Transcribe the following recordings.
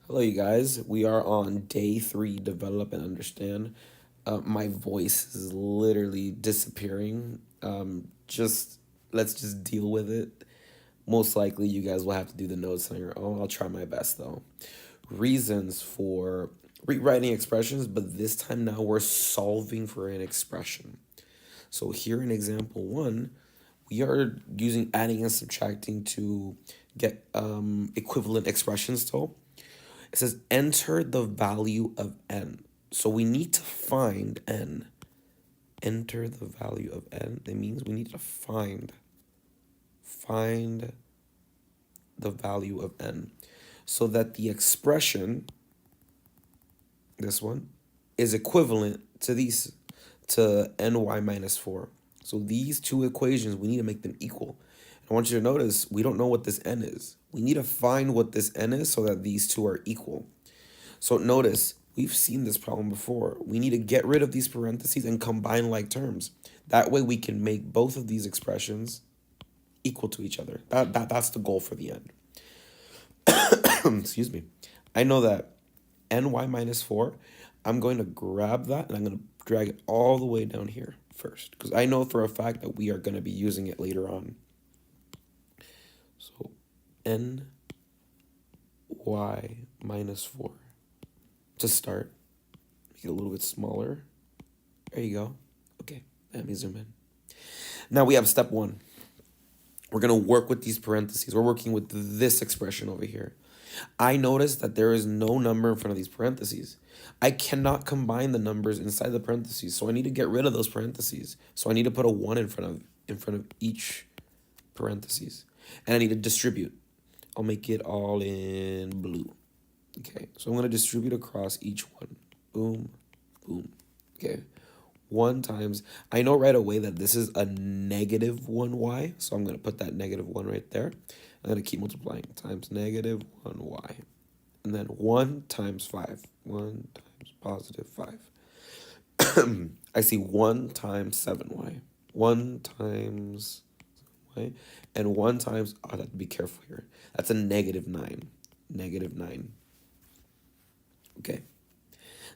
Hello, you guys. We are on day three, develop and understand. My voice is literally disappearing. Just let's just deal with it. Most likely, you guys will have to do the notes on your own. I'll try my best though. Reasons for rewriting expressions, but this time now we're solving for an expression. So here in example one, we are using adding and subtracting to get equivalent expressions still. It says enter the value of n. So we need to find n. Enter the value of n. That means we need to find the value of n so that the expression, this one, is equivalent to these, to ny minus 4. So these two equations, we need to make them equal. I want you to notice we don't know what this n is. We need to find what this n is so that these two are equal. So notice, we've seen this problem before. We need to get rid of these parentheses and combine like terms. That way we can make both of these expressions equal to each other. That's the goal for the end. Excuse me. I know that ny minus 4, I'm going to grab that and I'm going to drag it all the way down here first. Because I know for a fact that we are going to be using it later on. So ny minus 4. To start, make it a little bit smaller. There you go. Okay, let me zoom in. Now we have step one. We're going to work with these parentheses. We're working with this expression over here. I notice that there is no number in front of these parentheses. I cannot combine the numbers inside the parentheses, so I need to get rid of those parentheses. So I need to put a 1 in front of each parentheses. And I need to distribute. I'll make it all in blue. Okay, so I'm going to distribute across each one. Boom, boom. Okay, 1 times, I know right away that this is a negative 1y, so I'm going to put that negative 1 right there. I'm going to keep multiplying times negative 1y. And then 1 times 5. 1 times positive 5. I see 1 times 7y. 1 times y. And 1 times, I have to be careful here. That's a negative 9. Negative 9. Okay,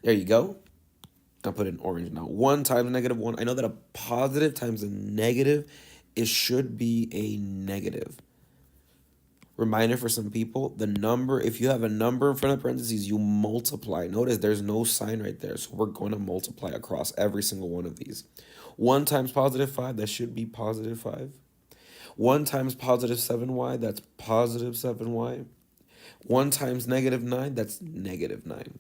there you go. I'll put it in orange now. 1 times negative 1. I know that a positive times a negative, it should be a negative. Reminder for some people, the number, if you have a number in front of parentheses, you multiply. Notice there's no sign right there, so we're going to multiply across every single one of these. 1 times positive 5, that should be positive 5. 1 times positive 7y, that's positive 7y. 1 times negative 9, that's negative 9.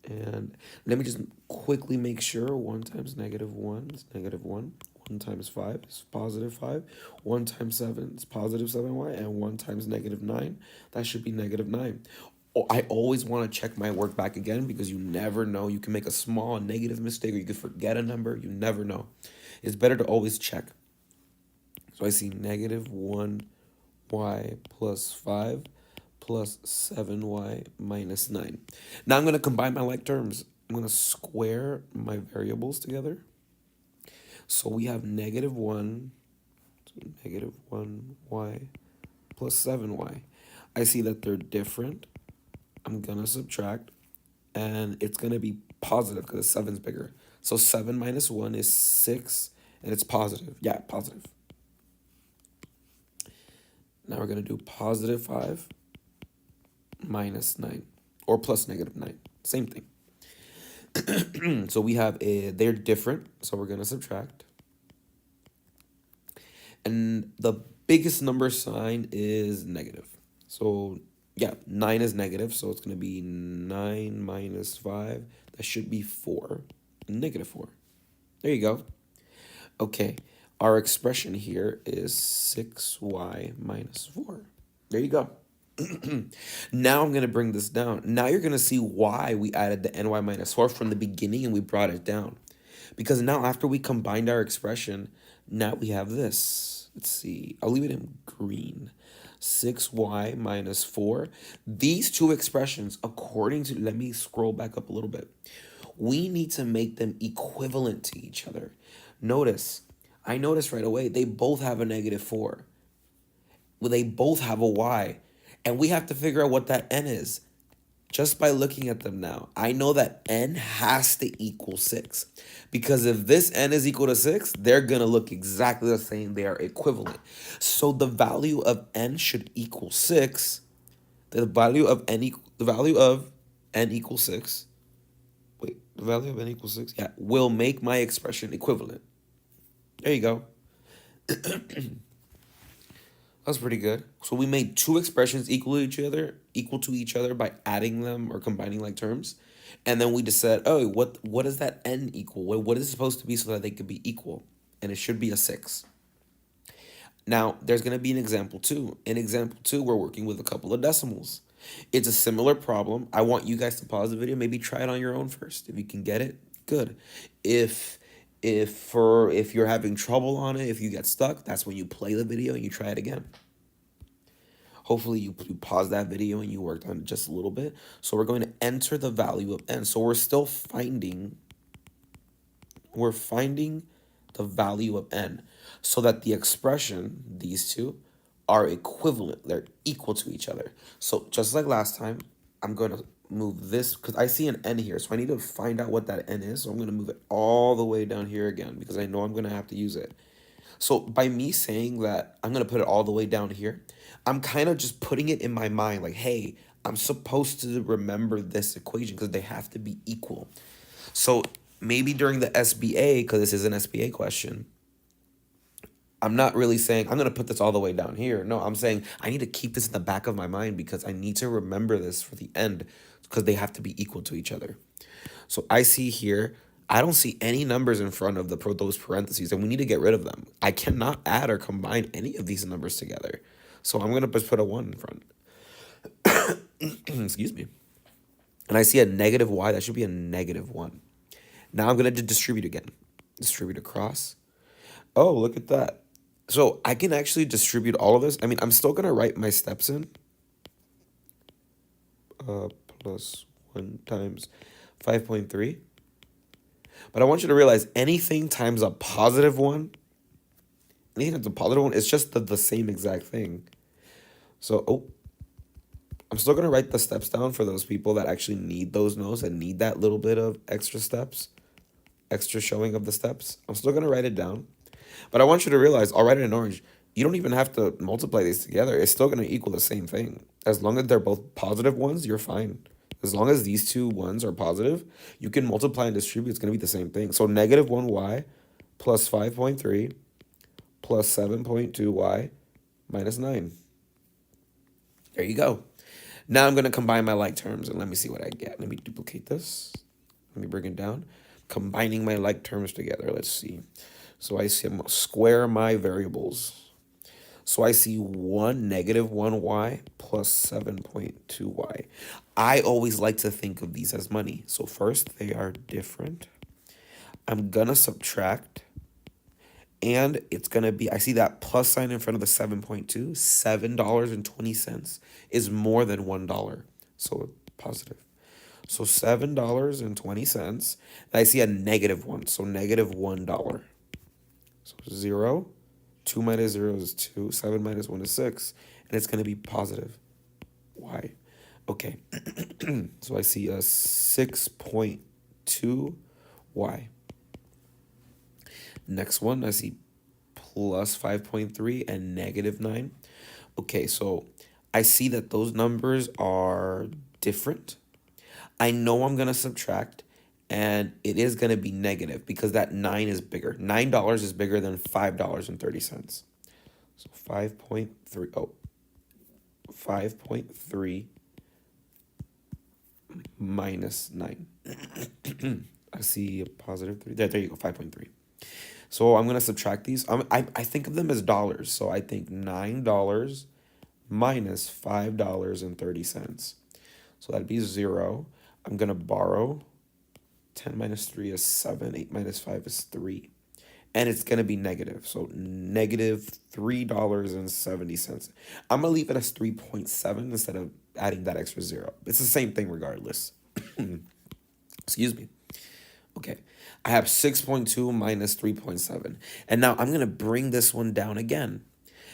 And let me just quickly make sure. 1 times negative 1 is negative 1. 1 times 5 is positive 5. 1 times 7 is positive 7y. And 1 times negative 9, that should be negative 9. Oh, I always want to check my work back again because you never know. You can make a small negative mistake or you could forget a number. You never know. It's better to always check. So I see negative 1y plus 5 plus 7y minus 9. Now I'm going to combine my like terms. I'm going to square my variables together. So we have negative 1, so negative 1y plus 7y. I see that they're different. I'm going to subtract, and it's going to be positive because 7's bigger. So 7 minus 1 is 6, and it's positive. Yeah, positive. Now we're going to do positive 5 minus 9, or plus negative 9. Same thing. So we have they're different, so we're going to subtract. And the biggest number sign is negative. So yeah, 9 is negative, so it's going to be 9 minus 5. That should be 4, negative 4. There you go. Okay, our expression here is 6y minus 4. There you go. Now I'm going to bring this down. Now you're going to see why we added the ny minus 4 from the beginning and we brought it down. Because now after we combined our expression, now we have this. Let's see. I'll leave it in green. 6y minus 4. These two expressions, according to, let me scroll back up a little bit. We need to make them equivalent to each other. I noticed right away, they both have a negative 4. Well, they both have a y. And we have to figure out what that n is. just by looking at them now, I know that n has to equal 6. Because if this n is equal to 6, they're going to look exactly the same. They are equivalent. So the value of n should equal 6. The value of n equals 6. Wait, the value of n equals 6? Yeah, will make my expression equivalent. There you go. That's pretty good. So we made two expressions equal to each other by adding them or combining like terms. And then we just said, oh, what does that n equal? What is it supposed to be so that they could be equal? And it should be a 6. Now, there's going to be an example 2. In example 2, we're working with a couple of decimals. It's a similar problem. I want you guys to pause the video, maybe try it on your own first. If you can get it, good. If you're having trouble on it, if you get stuck, that's when you play the video and you try it again. Hopefully you pause that video and you worked on it just a little bit. So we're going to enter the value of n. So we're finding the value of n so that the expression, these two, are equivalent. They're equal to each other. So just like last time, I'm going to move this because I see an n here. So I need to find out what that n is. So I'm going to move it all the way down here again because I know I'm going to have to use it. So by me saying that I'm going to put it all the way down here, I'm kind of just putting it in my mind like, hey, I'm supposed to remember this equation because they have to be equal. So maybe during the SBA, because this is an SBA question, I'm not really saying I'm going to put this all the way down here. No, I'm saying I need to keep this in the back of my mind because I need to remember this for the end because they have to be equal to each other. So I see here, I don't see any numbers in front of those parentheses, and we need to get rid of them. I cannot add or combine any of these numbers together. So I'm going to just put a 1 in front. Excuse me. And I see a negative y. That should be a negative 1. Now I'm going to distribute again. Distribute across. Oh, look at that. So I can actually distribute all of this. I mean, I'm still going to write my steps in. Plus 1 times 5.3. But I want you to realize anything times a positive 1, anything times a positive 1, it's just the same exact thing. So, I'm still going to write the steps down for those people that actually need those notes and need that little bit of extra steps, extra showing of the steps. I'm still going to write it down. But I want you to realize, I'll write it in orange. You don't even have to multiply these together. It's still going to equal the same thing. As long as they're both positive ones, you're fine. As long as these two ones are positive, you can multiply and distribute. It's going to be the same thing. So negative 1y plus 5.3 plus 7.2y minus 9. There you go. Now I'm going to combine my like terms, and let me see what I get. Let me duplicate this. Let me bring it down. Combining my like terms together. Let's see. So I see I'm going to square my variables. So I see negative 1y plus 7.2y. I always like to think of these as money. So first, they are different. I'm going to subtract. And it's going to be, I see that plus sign in front of the 7.2. $7.20 is more than $1. So positive. So $7.20. I see a negative 1. So negative $1. So 0. 2 minus 0 is 2. 7 minus 1 is 6. And it's going to be positive. Why? Okay. So I see a 6.2y. Next one, I see plus 5.3 and negative 9. Okay, so I see that those numbers are different. I know I'm going to subtract, and it is going to be negative because that 9 is bigger. $9 is bigger than $5.30. So 5.3 minus 9. I see a positive 3. There you go, 5.3. So I'm going to subtract these. I think of them as dollars. So I think $9 minus $5.30. So that'd be 0. I'm going to borrow. 10 minus 3 is 7. 8 minus 5 is 3. And it's going to be negative. So negative $3.70. I'm going to leave it as 3.7 instead of adding that extra 0. It's the same thing regardless. Excuse me. Okay. I have 6.2 minus 3.7. And now I'm going to bring this one down again.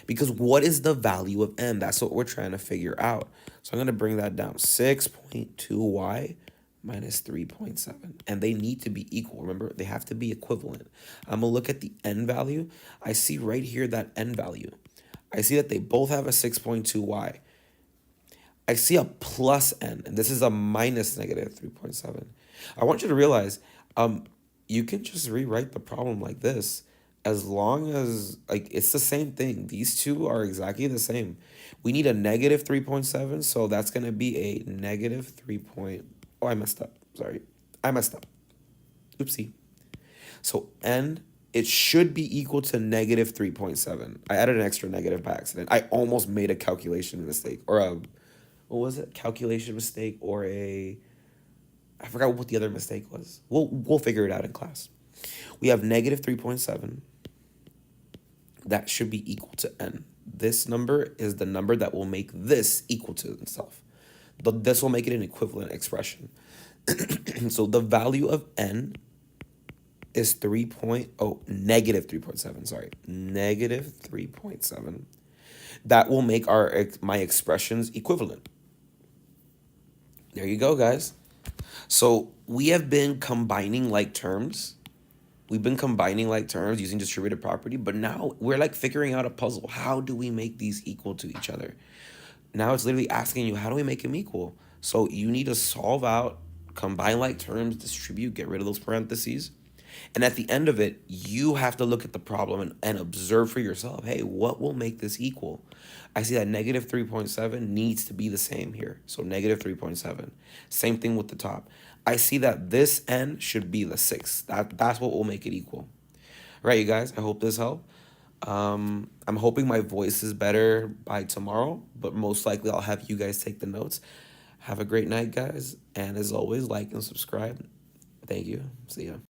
Because what is the value of n? That's what we're trying to figure out. So I'm going to bring that down. 6.2y minus 3.7. And they need to be equal. Remember, they have to be equivalent. I'm going to look at the n value. I see right here that n value. I see that they both have a 6.2y. I see a plus n, and this is a minus negative 3.7. I want you to realize you can just rewrite the problem like this as long as, like, it's the same thing. These two are exactly the same. We need a negative 3.7, so that's going to be a negative 3 point... Oh, I messed up. Sorry. I messed up. Oopsie. So n, it should be equal to negative 3.7. I added an extra negative by accident. I almost made a calculation mistake, or a... What was it? Calculation mistake, or a... I forgot what the other mistake was. We'll figure it out in class. We have negative 3.7. That should be equal to n. This number is the number that will make this equal to itself. But this will make it an equivalent expression. So the value of n is negative 3.7, sorry. Negative 3.7. That will make my expressions equivalent. There you go, guys. So we have been combining like terms. We've been combining like terms using distributed property, but now we're like figuring out a puzzle. How do we make these equal to each other? Now it's literally asking you, how do we make them equal? So you need to solve out, combine like terms, distribute, get rid of those parentheses. And at the end of it, you have to look at the problem and observe for yourself, hey, what will make this equal? I see that negative 3.7 needs to be the same here. So negative 3.7. Same thing with the top. I see that this n should be the 6. That's what will make it equal. All right, you guys, I hope this helped. I'm hoping my voice is better by tomorrow, but most likely I'll have you guys take the notes. Have a great night, guys. And as always, like and subscribe. Thank you. See ya.